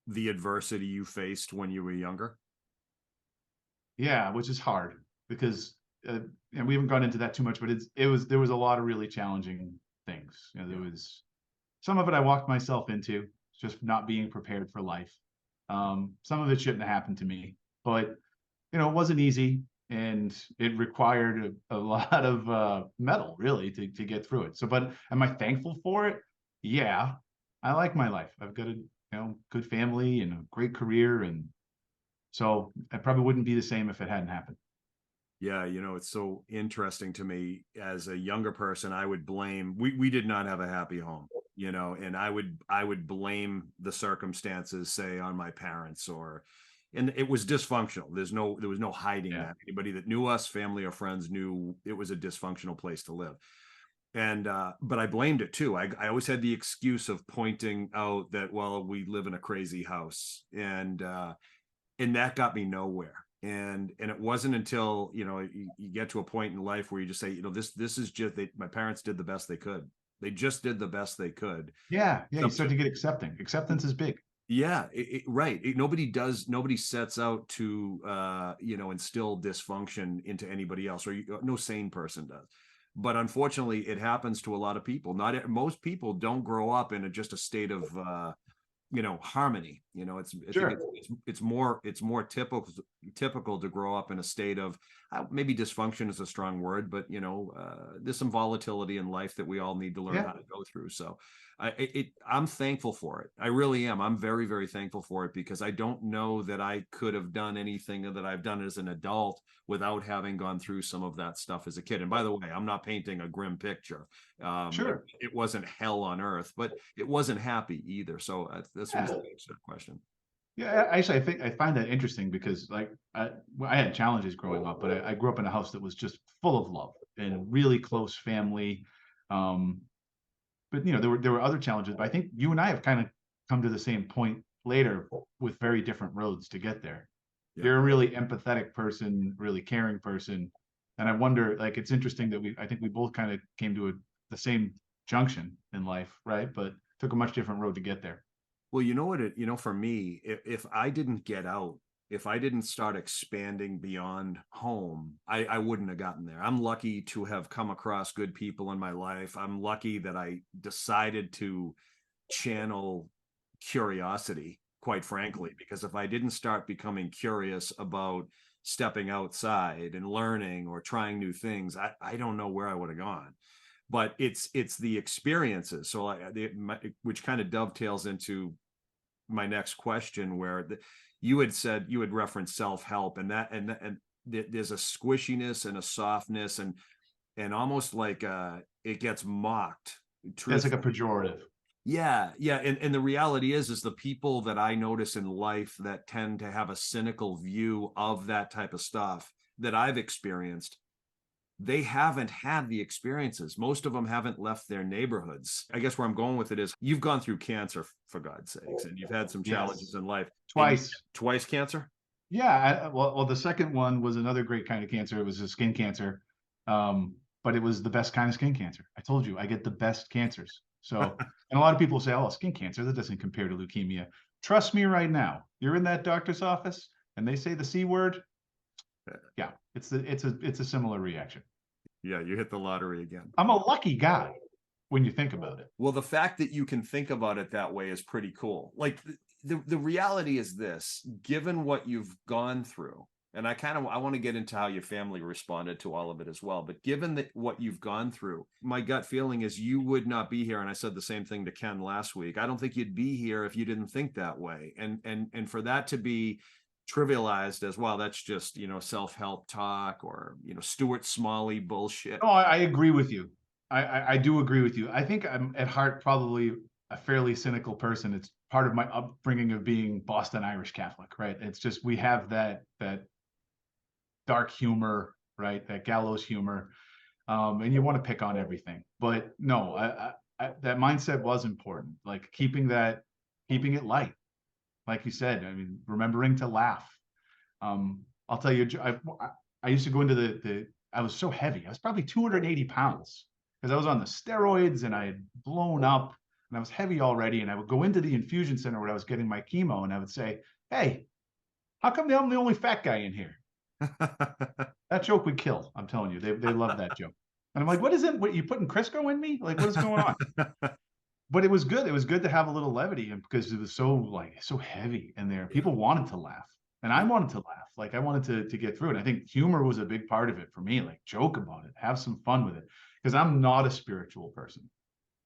the adversity you faced when you were younger? Yeah, which is hard because, and we haven't gone into that too much, but there was a lot of really challenging things. There was some of it I walked myself into, just not being prepared for life. Some of it shouldn't have happened to me, but it wasn't easy, and it required a lot of mettle really to get through it. So, but am I thankful for it? Yeah, I like my life. I've got a good family and a great career, and so I probably wouldn't be the same if it hadn't happened. Yeah, it's so interesting to me as a younger person. I would blame we did not have a happy home, and I would blame the circumstances, say, on my parents, and it was dysfunctional. There was no hiding Yeah. that. Anybody that knew us, family or friends, knew it was a dysfunctional place to live. And but I blamed it too. I always had the excuse of pointing out that, well, we live in a crazy house, and that got me nowhere. And it wasn't until you get to a point in life where you just say, this is just my parents did the best they could. They just did the best they could. Yeah. Yeah. You start to get acceptance is big. Yeah, right. Nobody sets out to instill dysfunction into anybody else, or no sane person does. But unfortunately, it happens to a lot of people. Not most people don't grow up in just a state of harmony. I think Sure. it's more typical to grow up in a state of, maybe dysfunction is a strong word, but there's some volatility in life that we all need to learn Yeah. how to go through. So I'm thankful for it. I really am. I'm very, very thankful for it, because I don't know that I could have done anything that I've done as an adult without having gone through some of that stuff as a kid. And by the way, I'm not painting a grim picture. Sure. It wasn't hell on earth, but it wasn't happy either. So that's Yeah. the answer to the question. Yeah, actually, I find that interesting because I had challenges growing up, but I grew up in a house that was just full of love and really close family. Um, but there were other challenges. But I think you and I have kind of come to the same point later with very different roads to get there. Yeah. You're a really empathetic person, really caring person, and I wonder, like, it's interesting that I think we both kind of came to the same junction in life, right? But took a much different road to get there. Well, for me, if I didn't get out, if I didn't start expanding beyond home, I wouldn't have gotten there. I'm lucky to have come across good people in my life. I'm lucky that I decided to channel curiosity, quite frankly, because if I didn't start becoming curious about stepping outside and learning or trying new things, I don't know where I would have gone. But it's the experiences. So which kind of dovetails into my next question, where you had said, you had referenced self-help, and there's a squishiness and a softness, and almost like it gets mocked. That's like a Truthfully, pejorative. yeah. And the reality is the people that I notice in life that tend to have a cynical view of that type of stuff that I've experienced, they haven't had the experiences. Most of them haven't left their neighborhoods. I guess where I'm going with it is, you've gone through cancer, for God's sakes, and you've had some challenges Yes, in life. And you twice. twice cancer. Yeah, well, the second one was another great kind of cancer. It was a skin cancer, but it was the best kind of skin cancer. I told you, I get the best cancers. So, and a lot of people say, "Oh, skin cancer, that doesn't compare to leukemia." Trust me, right now, you're in that doctor's office, and they say the C word. Yeah, it's a similar reaction. Yeah, you hit the lottery again. I'm a lucky guy when you think about it. Well, the fact that you can think about it that way is pretty cool. Like, the reality is this: given what you've gone through, and I want to get into how your family responded to all of it as well, but given that what you've gone through, my gut feeling is you would not be here. And I said the same thing to Ken last week. I don't think you'd be here if you didn't think that way. And for that to be trivialized as, well, that's just self-help talk, or Stuart Smalley bullshit. Oh, I agree with you. I do agree with you. I think I'm at heart probably a fairly cynical person. It's part of my upbringing of being Boston Irish Catholic, right? It's just we have that dark humor, right? That gallows humor, and you want to pick on everything. But no, that mindset was important. Like keeping it light, like you said. I mean, remembering to laugh. I'll tell you, I used to go into the. I was so heavy. I was probably 280 pounds because I was on the steroids and I had blown up and I was heavy already. And I would go into the infusion center where I was getting my chemo and I would say, "Hey, how come I'm the only fat guy in here?" That joke would kill. I'm telling you, they love that joke. And I'm like, "What is it? What, you putting Crisco in me? Like, what is going on?" But it was good. It was good to have a little levity, and because it was so heavy in there, people wanted to laugh, and I wanted to laugh. Like, I wanted to get through it. I think humor was a big part of it for me. Like, joke about it, have some fun with it, because I'm not a spiritual person.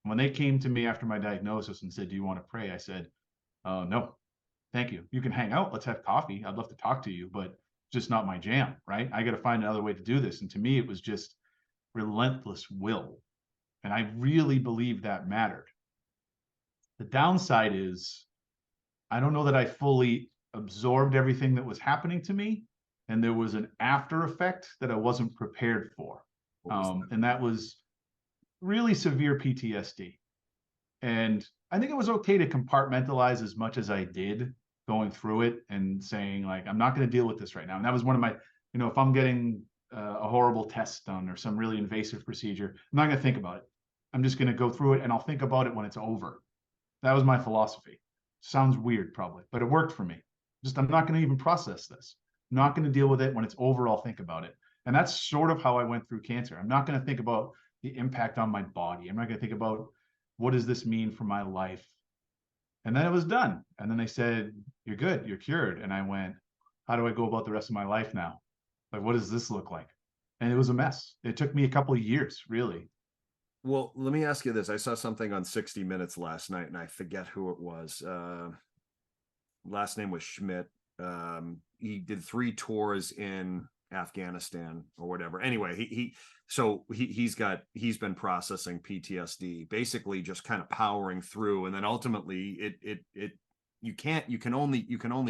When they came to me after my diagnosis and said, "Do you want to pray?" I said, "No, thank you. You can hang out. Let's have coffee. I'd love to talk to you, but just not my jam, right? I got to find another way to do this. And to me, it was just relentless will. And I really believe that mattered. The downside is I don't know that I fully absorbed everything that was happening to me. And there was an after effect that I wasn't prepared for. And that was really severe PTSD. And I think it was okay to compartmentalize as much as I did going through it and saying, like, I'm not going to deal with this right now. And that was one of my, if I'm getting a horrible test done or some really invasive procedure, I'm not going to think about it. I'm just going to go through it and I'll think about it when it's over. That was my philosophy. Sounds weird, probably, but it worked for me. Just, I'm not going to even process this. I'm not going to deal with it. When it's over, I'll think about it. And that's sort of how I went through cancer. I'm not going to think about the impact on my body. I'm not going to think about what does this mean for my life. And then it was done. And then they said, you're good, you're cured. And I went, how do I go about the rest of my life now? Like, what does this look like? And it was a mess. It took me a couple of years, really. Well, let me ask you this. I saw something on 60 Minutes last night, and I forget who it was. Last name was Schmidt. He did 3 tours in Afghanistan or whatever. Anyway, he's been processing PTSD, basically just kind of powering through, and then ultimately you can only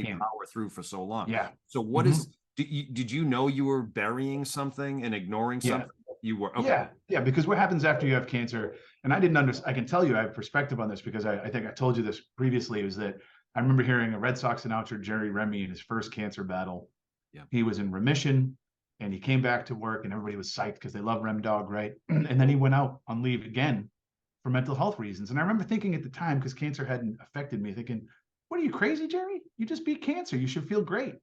power through for so long. Yeah. So what is, did you know you were burying something and ignoring something? You were, okay. Yeah, because what happens after you have cancer, and I didn't understand, I can tell you I have perspective on this because I think I told you this previously, is that I remember hearing a Red Sox announcer, Jerry Remy, in his first cancer battle. Yeah. He was in remission and he came back to work and everybody was psyched because they love Rem Dog, right? And then he went out on leave again for mental health reasons. And I remember thinking at the time, because cancer hadn't affected me, thinking, what are you, crazy, Jerry? You just beat cancer. You should feel great.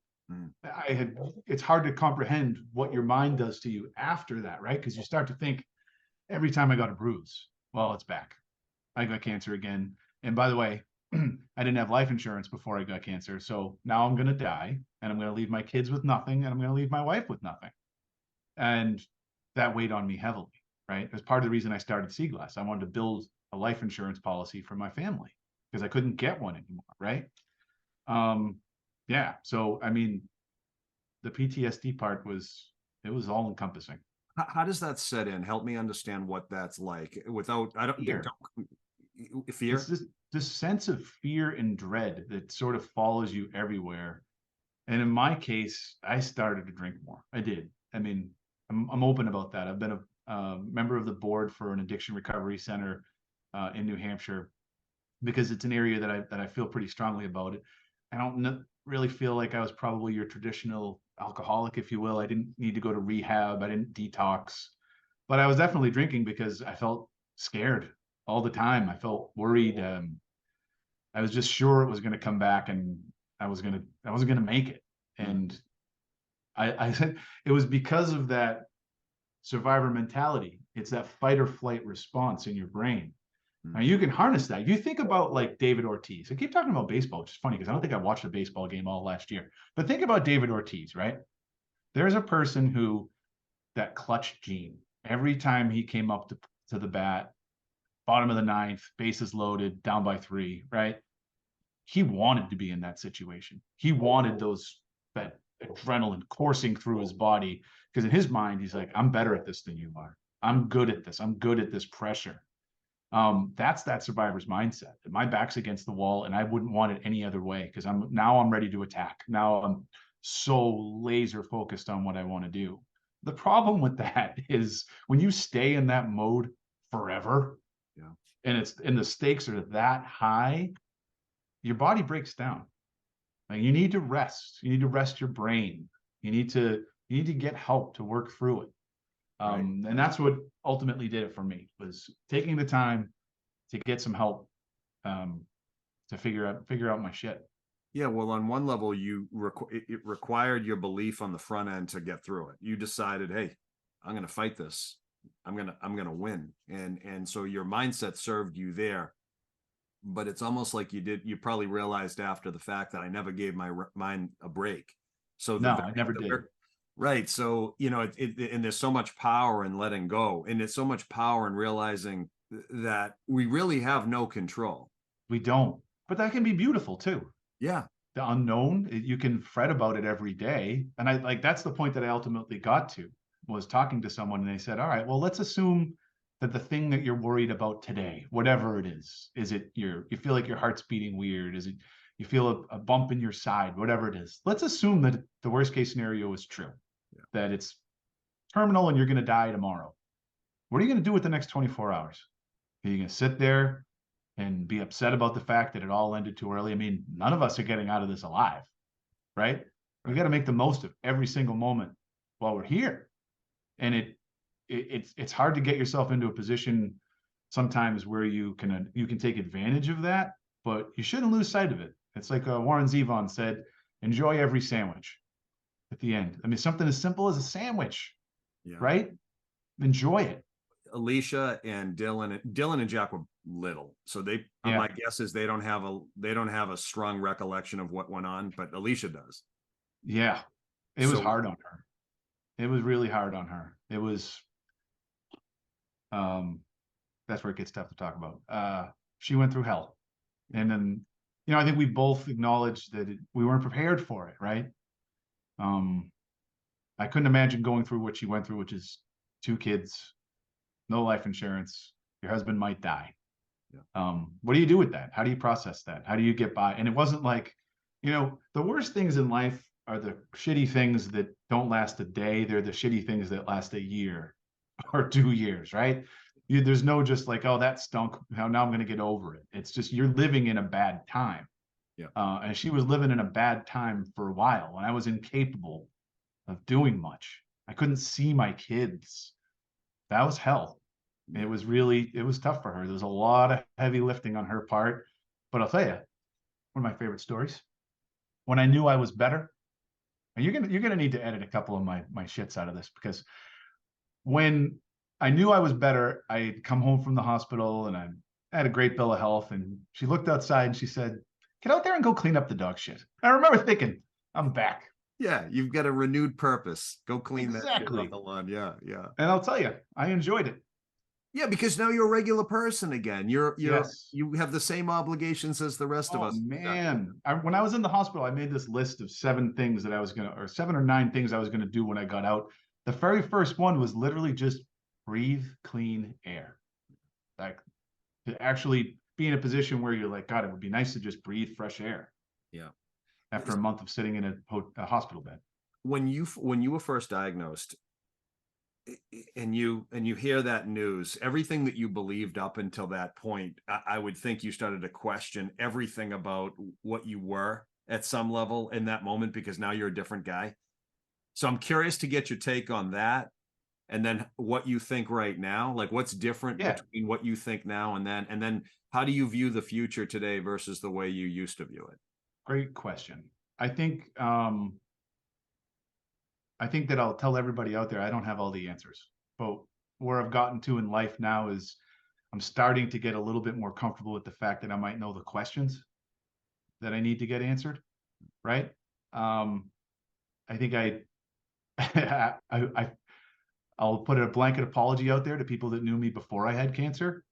It's hard to comprehend what your mind does to you after that, right? Because you start to think, every time I got a bruise, well, it's back. I got cancer again. And by the way, I didn't have life insurance before I got cancer. So now I'm going to die and I'm going to leave my kids with nothing and I'm going to leave my wife with nothing. And that weighed on me heavily, right? It was part of the reason I started Seaglass. I wanted to build a life insurance policy for my family because I couldn't get one anymore, right? Yeah. So, I mean, the PTSD part was all encompassing. How does that set in? Help me understand what that's like without, Fear. Fear? It's this sense of fear and dread that sort of follows you everywhere. And in my case, I started to drink more. I did. I mean, I'm open about that. I've been a member of the board for an addiction recovery center in New Hampshire because it's an area that I feel pretty strongly about it. I don't really feel like I was probably your traditional alcoholic, if you will. I didn't need to go to rehab. I didn't detox, but I was definitely drinking because I felt scared all the time. I felt worried. I was just sure it was going to come back and I wasn't going to make it. And I said it was because of that survivor mentality. It's that fight or flight response in your brain. Now you can harness that. You think about like David Ortiz. I keep talking about baseball, which is funny because I don't think I watched a baseball game all last year. But think about David Ortiz, right? There's a person who, that clutch gene, every time he came up to the bat, bottom of the ninth, bases loaded, down by 3, right? He wanted to be in that situation. He wanted that adrenaline coursing through his body because in his mind, he's like, I'm better at this than you are. I'm good at this. I'm good at this pressure. That's that survivor's mindset. My back's against the wall and I wouldn't want it any other way because I'm ready to attack. Now I'm so laser focused on what I want to do. The problem with that is when you stay in that mode forever, and the stakes are that high, your body breaks down. Like you need to rest. You need to rest your brain. You need to get help to work through it. And that's what ultimately did it for me, was taking the time to get some help to figure out my shit. Yeah, well, on one level, it required your belief on the front end to get through it. You decided, hey, I'm going to fight this. I'm gonna win, and so your mindset served you there. But it's almost like you probably realized after the fact that I never gave my mind a break. So no, I never did. Right. So, and there's so much power in letting go, and there's so much power in realizing that we really have no control. We don't, but that can be beautiful too. Yeah. the unknown. You can fret about it every day. And I like, that's the point that I ultimately got to, was talking to someone and they said, all right, well, let's assume that the thing that you're worried about today, whatever it is it you feel like your heart's beating weird? Is it you feel a bump in your side, whatever it is? Let's assume that the worst case scenario is true, that it's terminal and you're going to die tomorrow. What are you going to do with the next 24 hours? Are you going to sit there and be upset about the fact that it all ended too early? I mean, none of us are getting out of this alive, right? We got to make the most of every single moment while we're here. And it's hard to get yourself into a position sometimes where you can take advantage of that, but you shouldn't lose sight of it. It's like Warren Zevon said, enjoy every sandwich at the end. I mean, something as simple as a sandwich, right? Enjoy it. Alicia and Dylan and Jack were little, so my guess is they don't have a strong recollection of what went on, but Alicia does. Yeah, it was hard on her. It was really hard on her. It was, that's where it gets tough to talk about. She went through hell, and then, I think we both acknowledged that we weren't prepared for it, right? I couldn't imagine going through what she went through, which is 2 kids, no life insurance, your husband might die. What do you do with that? How do you process that? How do you get by? And it wasn't like, the worst things in life are the shitty things that don't last a day. They're the shitty things that last a year or 2 years, right? There's no just like, oh, that stunk, now I'm going to get over it. It's just, you're living in a bad time. And she was living in a bad time for a while, and I was incapable of doing much. I couldn't see my kids. That was hell. It was tough for her. There was a lot of heavy lifting on her part. But I'll tell you, one of my favorite stories, when I knew I was better, and you're gonna need to edit a couple of my shits out of this, because when I knew I was better, I'd come home from the hospital and I had a great bill of health, and she looked outside and she said, get out there and go clean up the dog shit. I remember thinking, I'm back. Yeah, you've got a renewed purpose. Go clean that shit Exactly. off the lawn. Yeah. And I'll tell you, I enjoyed it. Yeah, because now you're a regular person again. You have the same obligations as the rest of us. Oh man, when I was in the hospital, I made this list of 7 things that I was or 7 or 9 things I was gonna do when I got out. The very first one was literally just breathe clean air. Like, to actually be in a position where you're like, God, it would be nice to just breathe fresh air. Yeah. After a month of sitting in a hospital bed. When you were first diagnosed, and you hear that news, everything that you believed up until that point, I would think you started to question everything about what you were at some level in that moment, because now you're a different guy. So I'm curious to get your take on that, and then what you think right now, like what's different between what you think now and then how do you view the future today versus the way you used to view it? Great question. I think that I'll tell everybody out there, I don't have all the answers, but where I've gotten to in life now is I'm starting to get a little bit more comfortable with the fact that I might know the questions that I need to get answered. Right. I think I'll put a blanket apology out there to people that knew me before I had cancer,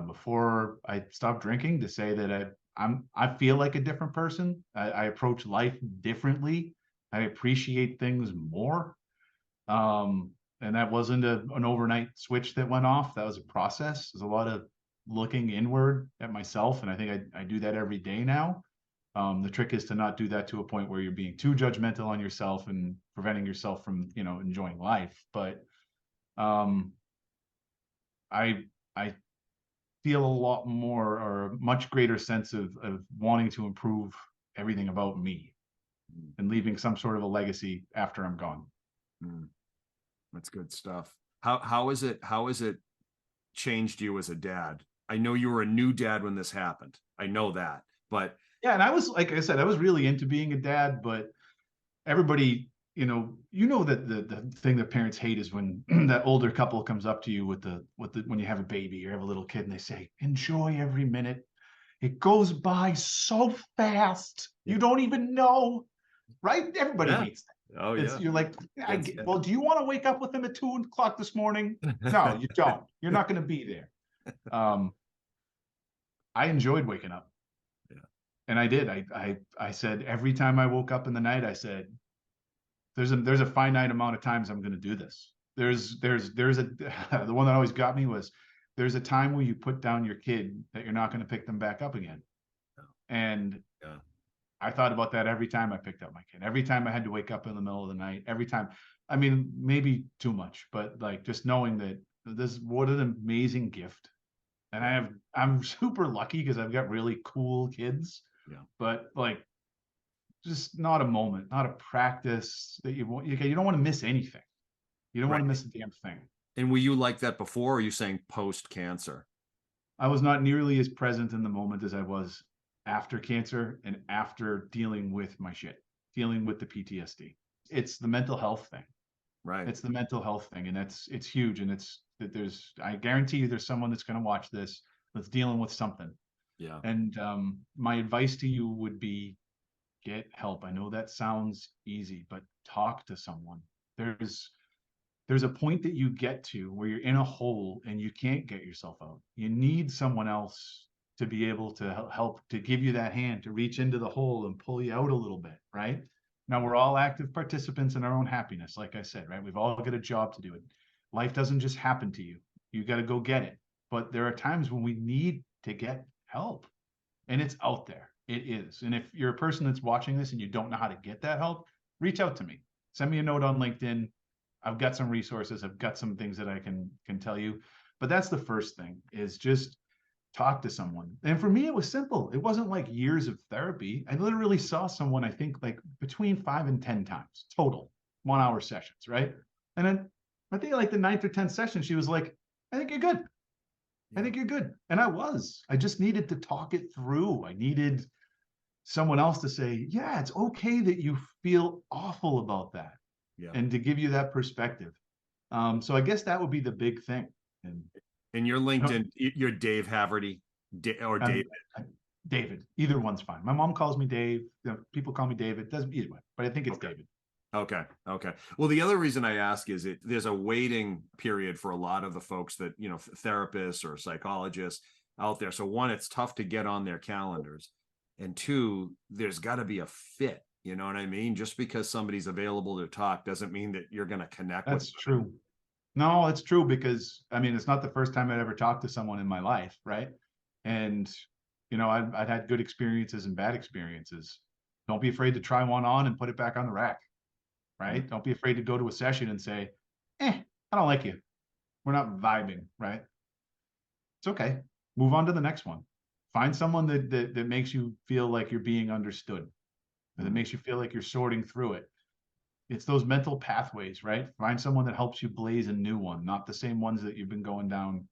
before I stopped drinking, to say that I feel like a different person. I approach life differently. I appreciate things more. And that wasn't an overnight switch that went off. That was a process. There's a lot of looking inward at myself, and I think I do that every day now. The trick is to not do that to a point where you're being too judgmental on yourself and preventing yourself from, enjoying life. But I feel a lot more, or a much greater sense of wanting to improve everything about me and leaving some sort of a legacy after I'm gone. That's good stuff. How is it changed you as a dad? I know you were a new dad when this happened. I know that, but yeah, and I was, like I said, I was really into being a dad, but everybody, that the thing that parents hate is when that older couple comes up to you with the when you have a baby or have a little kid, and they say, enjoy every minute. It goes by so fast. You don't even know, right? Everybody hates that. Oh yeah. You're like, well, do you want to wake up with him at 2 o'clock this morning? No, you don't. You're not going to be there. I enjoyed waking up. And I did. I said every time I woke up in the night, I said, there's a finite amount of times I'm going to do this. There's a the one that always got me was there's a time where you put down your kid that you're not going to pick them back up again. And Yeah. I thought about that every time I picked up my kid, every time I had to wake up in the middle of the night, every time. I mean, maybe too much, but like just knowing that what an amazing gift. And I'm super lucky because I've got really cool kids. Yeah. But like, just not a moment, not a practice that you don't want to miss anything. You don't want to miss a damn thing. And were you like that before, or are you saying post cancer? I was not nearly as present in the moment as I was after cancer and after dealing with my shit, dealing with the PTSD. It's the mental health thing. Right. It's the mental health thing. And it's huge. And I guarantee you there's someone that's going to watch this that's dealing with something. Yeah. And my advice to you would be get help. I know that sounds easy, but talk to someone. There's a point that you get to where you're in a hole and you can't get yourself out. You need someone else to be able to help, to give you that hand, to reach into the hole and pull you out a little bit, right? Now, we're all active participants in our own happiness, like I said, right? We've all got a job to do it. Life doesn't just happen to you. You got to go get it. But there are times when we need to get help, and it's out there. It is. And if you're a person that's watching this and you don't know how to get that help, reach out to me. Send me a note on LinkedIn. I've got some resources. I've got some things that I can tell you. But that's the first thing, is just talk to someone. And for me, it was simple. It wasn't like years of therapy. I literally saw someone, I think, like between 5 and 10 times total, 1 hour sessions, right? And then I think like the 9th or 10th session, she was like, I think you're good. I think you're good. And I just needed to talk it through. I needed someone else to say, yeah, it's okay that you feel awful about that. Yeah. And to give you that perspective. So I guess that would be the big thing. And your LinkedIn, you're Dave Haverty or David. David. Either one's fine. My mom calls me Dave. People call me David. Doesn't either way, but I think it's David. Okay. Well, the other reason I ask is there's a waiting period for a lot of the folks that, therapists or psychologists out there. So one, it's tough to get on their calendars. And two, there's got to be a fit. You know what I mean? Just because somebody's available to talk doesn't mean that you're going to connect with them. That's true. No, it's true, because I mean, it's not the first time I'd ever talked to someone in my life, right? And I've had good experiences and bad experiences. Don't be afraid to try one on and put it back on the rack, right? Don't be afraid to go to a session and say, I don't like you. We're not vibing, right? It's okay. Move on to the next one. Find someone that makes you feel like you're being understood, and that makes you feel like you're sorting through it. It's those mental pathways, right? Find someone that helps you blaze a new one, not the same ones that you've been going down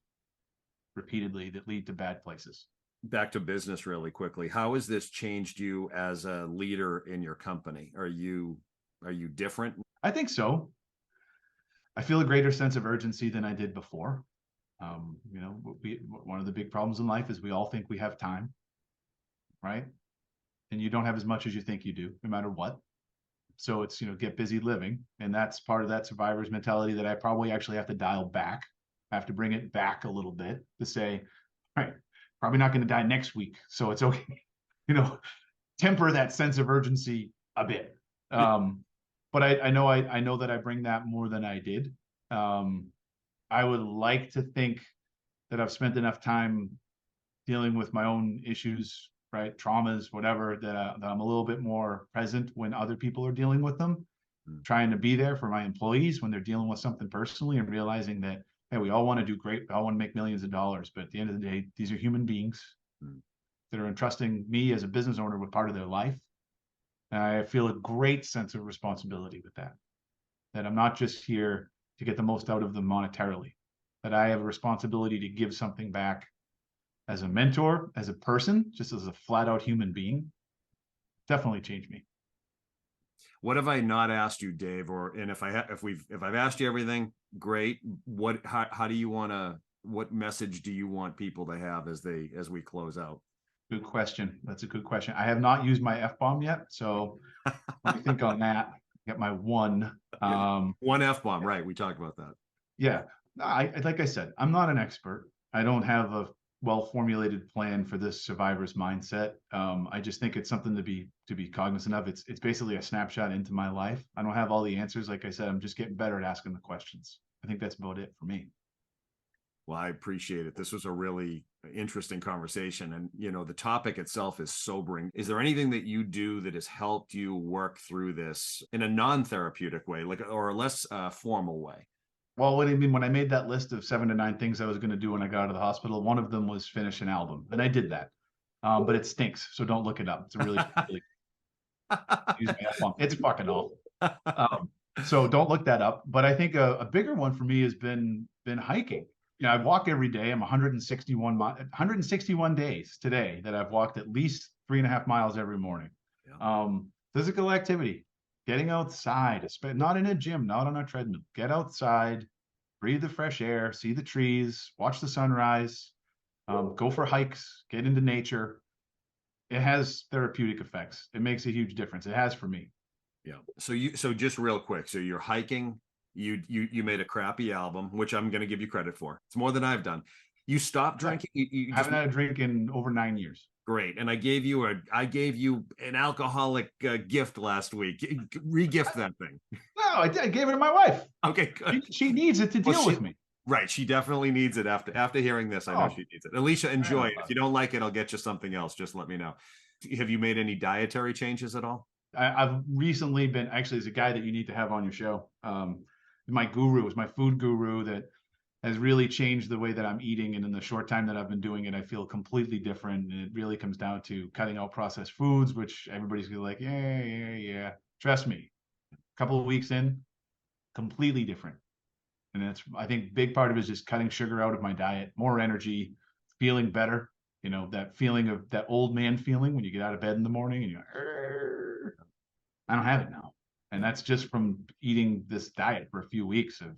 repeatedly that lead to bad places. Back to business really quickly. How has this changed you as a leader in your company? Are you different? I think so. I feel a greater sense of urgency than I did before. One of the big problems in life is we all think we have time, right? And you don't have as much as you think you do, no matter what. So it's, get busy living. And that's part of that survivor's mentality that I probably actually have to dial back. I have to bring it back a little bit to say, all right, probably not going to die next week. So it's okay. Temper that sense of urgency a bit. But I know that I bring that more than I did. I would like to think that I've spent enough time dealing with my own issues, right? Traumas, whatever, that I'm a little bit more present when other people are dealing with them, trying to be there for my employees when they're dealing with something personally, and realizing that, hey, we all want to do great. We all want to make millions of dollars. But at the end of the day, these are human beings that are entrusting me as a business owner with part of their life. And I feel a great sense of responsibility with that I'm not just here to get the most out of them monetarily, that I have a responsibility to give something back as a mentor, as a person, just as a flat out human being. Definitely changed me. What have I not asked you, Dave? If I've asked you everything, great. How do you want to, what message do you want people to have as we close out? Good question. That's a good question. I have not used my F-bomb yet, so let me think on that. Get my one. One F-bomb, right? We talked about that. Yeah. Like I said, I'm not an expert. I don't have well-formulated plan for this survivor's mindset. I just think it's something to be cognizant of. It's basically a snapshot into my life. I don't have all the answers. Like I said, I'm just getting better at asking the questions. I think that's about it for me. Well, I appreciate it. This was a really interesting conversation. And, you know, the topic itself is sobering. Is there anything that you do that has helped you work through this in a non-therapeutic way, like, or a less formal way? Well, what do you mean? When I made that list of 7 to 9 things I was going to do when I got out of the hospital, one of them was finish an album, and I did that. But it stinks, so don't look it up. It's a really, really use my F-bomb. It's fucking awful. So don't look that up. But I think a bigger one for me has been hiking. You know, I walk every day. I'm 161 days today that I've walked at least 3.5 miles every morning. Yeah. Physical activity, getting outside, not in a gym, not on a treadmill. Get outside, breathe the fresh air, see the trees, watch the sunrise, go for hikes, get into nature. It has therapeutic effects. It makes a huge difference. It has for me. Yeah. So just real quick. So you're hiking, you made a crappy album, which I'm going to give you credit for. It's more than I've done. You stopped drinking. You I haven't had a drink in over 9 years. Great. And I gave you an alcoholic gift last week. Re-gift that thing. No, I gave it to my wife. Okay, good. She needs it to deal with me. Right. She definitely needs it after hearing this. I know she needs it. Alicia, enjoy it. If you don't like it, I'll get you something else. Just let me know. Have you made any dietary changes at all? I've recently been, actually, there's a guy that you need to have on your show. My guru is my food guru that has really changed the way that I'm eating. And in the short time that I've been doing it, I feel completely different. And it really comes down to cutting out processed foods, which everybody's gonna be like, yeah. Trust me, a couple of weeks in, completely different. And that's, I think, big part of it is just cutting sugar out of my diet, more energy, feeling better. You know, that feeling of that old man feeling when you get out of bed in the morning and you're, I don't have it now. And that's just from eating this diet for a few weeks of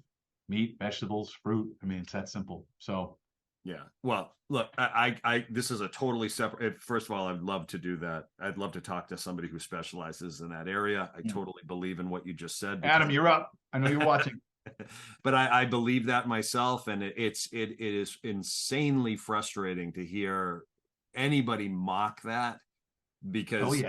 meat, vegetables, fruit. I mean, it's that simple. So yeah. Well, look, I this is a totally separate. First of all, I'd love to do that. I'd love to talk to somebody who specializes in that area. I totally believe in what you just said. Adam, you're up. I know you're watching. But I believe that myself, and it is insanely frustrating to hear anybody mock that, because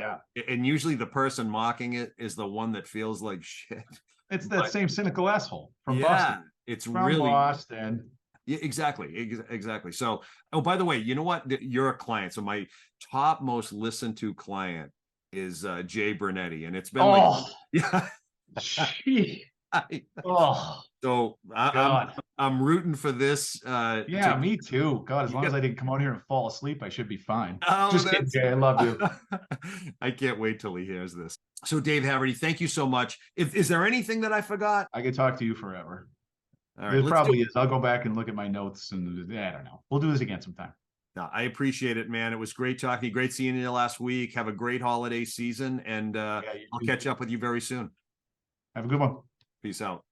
and usually the person mocking it is the one that feels like shit. It's that same cynical asshole from Boston. It's from really Boston. Yeah, exactly. So, oh, by the way, you know what? You're a client. So my top most listened to client is Jay Bernetti, and it's been So I'm rooting for this. Me too. God, as long as I didn't come out here and fall asleep, I should be fine. Oh, just kidding, Jay. I love you. I can't wait till he hears this. So, Dave Haverty, thank you so much. Is there anything that I forgot? I could talk to you forever. All right, it probably is. I'll go back and look at my notes, and I don't know. We'll do this again sometime. No, I appreciate it, man. It was great talking to you. Great seeing you last week. Have a great holiday season, and I'll catch up with you very soon. Have a good one. Peace out.